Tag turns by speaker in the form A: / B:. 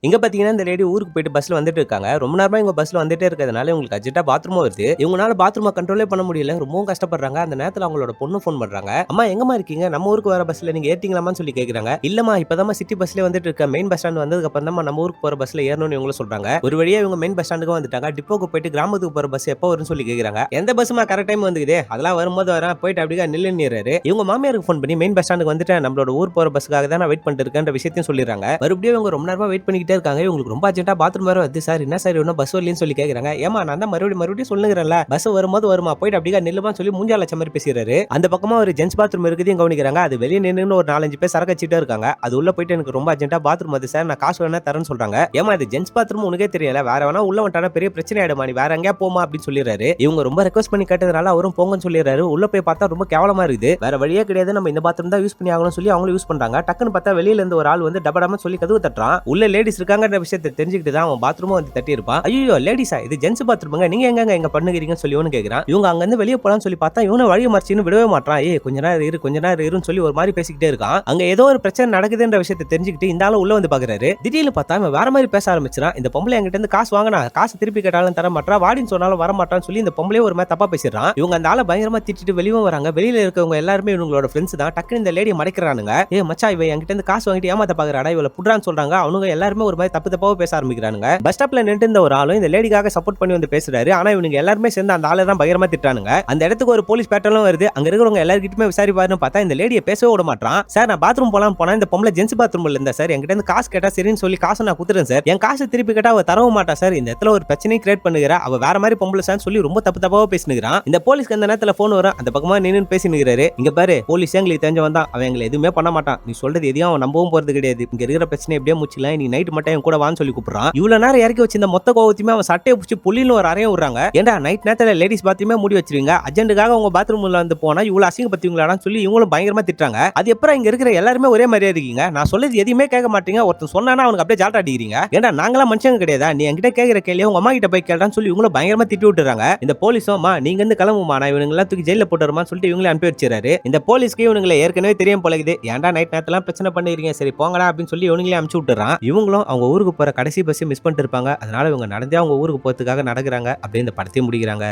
A: இங்க பாத்தீங்கன்னா இந்த லேடி ஊருக்கு போயிட்டு பஸ்ல வந்துட்டு இருக்காங்க. ரொம்ப நேரமா இவங்க பஸ்ல வந்துட்டே இருக்கிறதுனால இவங்களுக்கு அர்ஜென்ட்டா பாத்ரூம் வருது. இவங்கனால பாத்ரூம கண்ட்ரோலே பண்ண முடியல. ரொம்பவும் கஷ்டப்படுறாங்க. அந்த நேரத்துல அவங்களோட பொண்ணு ஃபோன் பண்றாங்க. அம்மா எங்கம்மா இருக்கீங்க? நம்ம ஊருக்கு வர பஸ்ல நீங்க ஏறிட்டீங்களாமான்னு சொல்லி கேக்குறாங்க. இல்லம்மா இப்பதாம்மா சிட்டி பஸ்லயே வந்துட்டு இருக்கேன். மெயின் பஸ் ஸ்டாண்ட் வந்ததுக்கு அப்புறம் தான் நம்ம ஊருக்கு போற பஸ்ல ஏறணும்னு இவங்களும் சொல்றாங்க. ஒரு வழியா இவங்க மெயின் பஸ் ஸ்டாண்டுக்கு வந்துட்டாங்க. டிப்போக்கு போயிட்டு கிராமத்துக்கு போற பஸ் எப்போ வரும்னு சொல்லி கேக்குறாங்க. எந்த பஸ்மா கரெக்ட் டைம் வந்துக்குதே? அதெல்லாம் வரும்போது வரேன் போயிட்டு அப்படியே நில்லுன்னிறாரு. இவங்க மாமியாருக்கு ஃபோன் பண்ணி மெயின் பஸ் ஸ்டாண்டுக்கு வந்துட்டேன். நம்மளோட ஊர் போற பஸ்ஸுக்காக தான் நான் வெயிட் பண்ணிட்டு இருக்கேன்ற விஷயத்தையும் சொல்லிடுறாங்க. மறுபடியும் இவங்க ரொம்ப நேரமா வெயிட் பண்ணிக்கிட்டே இருக்காங்க. இவங்களுக்கு ரொம்ப அர்ஜென்ட்டா பாத்ரூம் வேற வருது. சார் என்ன சார் இன்னும் பஸ் வரலன்னு சொல்லி கேக்குறாங்க. ஏமா நான் தான் மறுபடியும் சொல்லுங்கறேன்ல பஸ் வரும்போது வருமா போயிட்டு அப்படியே நில்லுமான்னு சொல்லி மூஞ்சால லட்சம் மாதிரி பேசுறாரு. அந்த பக்கமா ஒரு ஜென்ஸ் பாத்ரூம் இருக்குதையும் கவனிக்கிறாங்க. அது வெளியே நின்னு ஒரு 4-5 பேர் சரக்கு அடிச்சிட்டே இருக்காங்க. அது உள்ள போயிட்டு எனக்கு ரொம்ப அர்ஜென்ட்டா பாத்ரூம் வருது சார் நான் காசு வேணா தரேன்னு சொல்றாங்க. ஏமா இது ஜென்ஸ் பாத்ரூம் உனக்கே தெரியல வேற வேணா உள்ள வந்துட்டானா பெரிய பிரச்சனை ஆயிடுமா நீ வேற எங்கயா போமா அப்படின்னு சொல்லிடுறாரு. இவங்க ரொம்ப ரெக்வஸ்ட் பண்ணி கேட்டதுனால அவரும் போங்கன்னு சொல்லிடுறாரு. உள்ள போய் பார்த்தா ரொம்ப கேவலமா இருக்குது. வேற வழியே கிடையாது நம்ம இந்த பாத்ரூம் தான் யூஸ் பண்ணி ஆகணும்னு சொல்லி அவங்களும் யூஸ் பண்றாங்க. டக்குன்னு பார்த்தா வெளியில இருந்து ஒரு ஆள் வந்து டபடமா சொல்லி கதவு தட்டுறான். உள்ள லேடிஸ் இருக்காங்கன்ற விஷயத்தை தெரிஞ்சுக்கிட்டு தான் அவன் பாத்ரூமும் வந்து தட்டி இருப்பான். ஐயோ லேடிஸா இது ஜென்ஸ் பாத்ரூமுங்க நீங்க எங்க பண்ணுகிறீங்கன்னு சொல்லி இவனு கேக்குறான். இவங்க அங்க இருந்து வெளியே போலாம்னு சொல்லி பார்த்தா இவனை வழியை மறைச்சின்னு விடவே மாட்டான். கொஞ்ச நேரம் இருன்னு சொல்லி ஒரு மாதிரி பேசிக்கிட்டே இருக்கான். அங்க ஏதோ ஒரு பிரச்சனை நடக்குதுன்ற விஷயத்தை தெரிஞ்சுக்கிட்டு இந்த ஆளு உள்ள வந்து பாக்குறாரு. திடீர்னு பார்த்தா இவன் வேற மாதிரி பேச ஆரம்பிச்சான். இந்த பொம்பளை என்கிட்ட இருந்து காசு வாங்கினா காசு திருப்பி கேட்டாலும் தர மாட்டா வாடின்னு சொன்னாலும் வர மாட்டான்னு சொல்லி இந்த பொம்பளையே ஒரு மாதிரி தப்பா பேசிடுறான். இவங்க அந்த ஆளை பயங்கரமா திட்டிட்டு வெளியே வராங்க. வெளியில இருக்கவங்க எல்லாருமே இவங்களோட ஃப்ரெண்ட்ஸ் தான். டக்குனு இந்த லேடியை மறைக்கிறானுங்க. மச்சா இவன் என்கிட்ட இருந்து காசு வாங்கிட்டு ஏமாத்த பாக்குறாடா இவளை புடுறான்னு சொல்றாங்க. அவங்க எல்லாருமே ஒரு மாதிரி தப்பாவே பேச ஆரம்பிக்கிறானுங்க. பஸ் ஸ்டாப்ல நின்று இந்த ஒரு ஆளும் இந்த லேடிக்காக சப்போர்ட் பண்ணி வந்து பேசுறாரு. ஆனா இவங்க எல்லாருமே சேர்ந்து அந்த ஆளை தான் பயங்கரமா திட்டானுங்க. அந்த இடத்துக்கு ஒரு போலீஸ் பேட்டலும் வருது. அங்க இருக்கிறவங்க எல்லார்கிட்டயுமே விசாரிப்பாருன்னு பார்த்தா இந்த லேடியை பேசவே விட மாட்டான். சார் நான் பாத்ரூம் போனா இந்த பொம்பளை ஜென்ஸ் பாத்ரூம்ல இருந்தா சார் என்கிட்ட இருந்து காசு கேட்டா சரின்னு சொல்லி காசு நான் குத்துறேன் சார். என் காசு திருப்பி கேட்டா அவ தரவும் மாட்டா சார். இந்த இடத்துல ஒரு பிரச்சனை கிரியேட் பண்ணுகிறா. அவ வேற மாதிரி பொம்பளை சார் சொல்லி ரொம்ப தப்பாவே பேசினுகிறான். இந்த போலீஸ்க்கு அந்த நேரத்துல போன் வரும். அந்த பக்கமா நின்னு பேசினுகிறாரு. இங்க பாரு போலீஸ் எங்களுக்கு தெரிஞ்சவன் தான். அவன் எங்களை எதுவுமே பண்ண மாட்டான். நீ சொல்றது எதையும் அவன் நம்பவும் போறது கிடையாது. இங்க இருக்கிற பிரச்சனை எப்படியே முடிச்சிடலாம். நீ நைட் மட்டும் என் கூட வான்னு சொல்லி கூப்பிடுறான். இவ்வளவு நேரம் இறக்கி வச்சு இந்த மொத்த கோவத்தையுமே அவன் சட்டையை பிடிச்சி புள்ளின்னு ஒரு அறையும் விடுறாங்க. ஏன்டா நைட் நேரத்துல லேடிஸ் பாத்ரூமே மூடி வச்சிருவீங்க அர்ஜென்ட்டுக்காக உங்க பாத்ரூம்ல வந்து போனா இவ்வளவு அசிங்கப்படுத்துவீங்களான்னு சொல்லி இவங்களும் பயங்கரமா திட்டுறாங்க. அது எப்பறம் இங்க இருக்கிற எல்லாருமே ஒரே மாதிரியா இருக்கீங்க. நான் சொல்றது எதுவுமே கேட்க மாட்டீங்க. ஒருத்தன் சொன்னானா அவனுக்கு அப்படியே ஜால்ரா அடிக்கிறீங்க. ஏன்டா நாங்களாம் மனுஷங்க கிடையாதா? நீ என்கிட்ட கேட்கிற கேள்வியை உங்க அம்மா கிட்ட போய் கேட்டான்னு சொல்லி இவங்களும் பயங்கரமா திட்டி விட்டுறாங்க. இந்த போலீஸும் நீங்க இருந்து கிளம்புமா நான் இவங்க எல்லாம் தூக்கி ஜெயில போட்டுருமான்னு சொல்லிட்டு இவங்களை அனுப்பி வச்சிருக்காரு. இந்த போலீஸ்க்கு இவங்களை ஏற்கனவே தெரியும் போலகுது. ஏன்டா நைட் நேரத்துல பிரச்சனை பண்ணிருக்கீங்க சரி போங்கடா அப்படின்னு சொல்லி இவங்களே அனுப்பிச்சு விட்டுறான். இவங்களும் அவங்க ஊருக்கு போற கடைசி பஸ் மிஸ் பண்ணிட்டு இருப்பாங்க. அதனால இவங்க நடந்தே அவங்க ஊருக்கு போறதுக்காக நடக்கிறாங்க. அப்படியே இந்த படத்தையும் முடிக்கிறாங்க.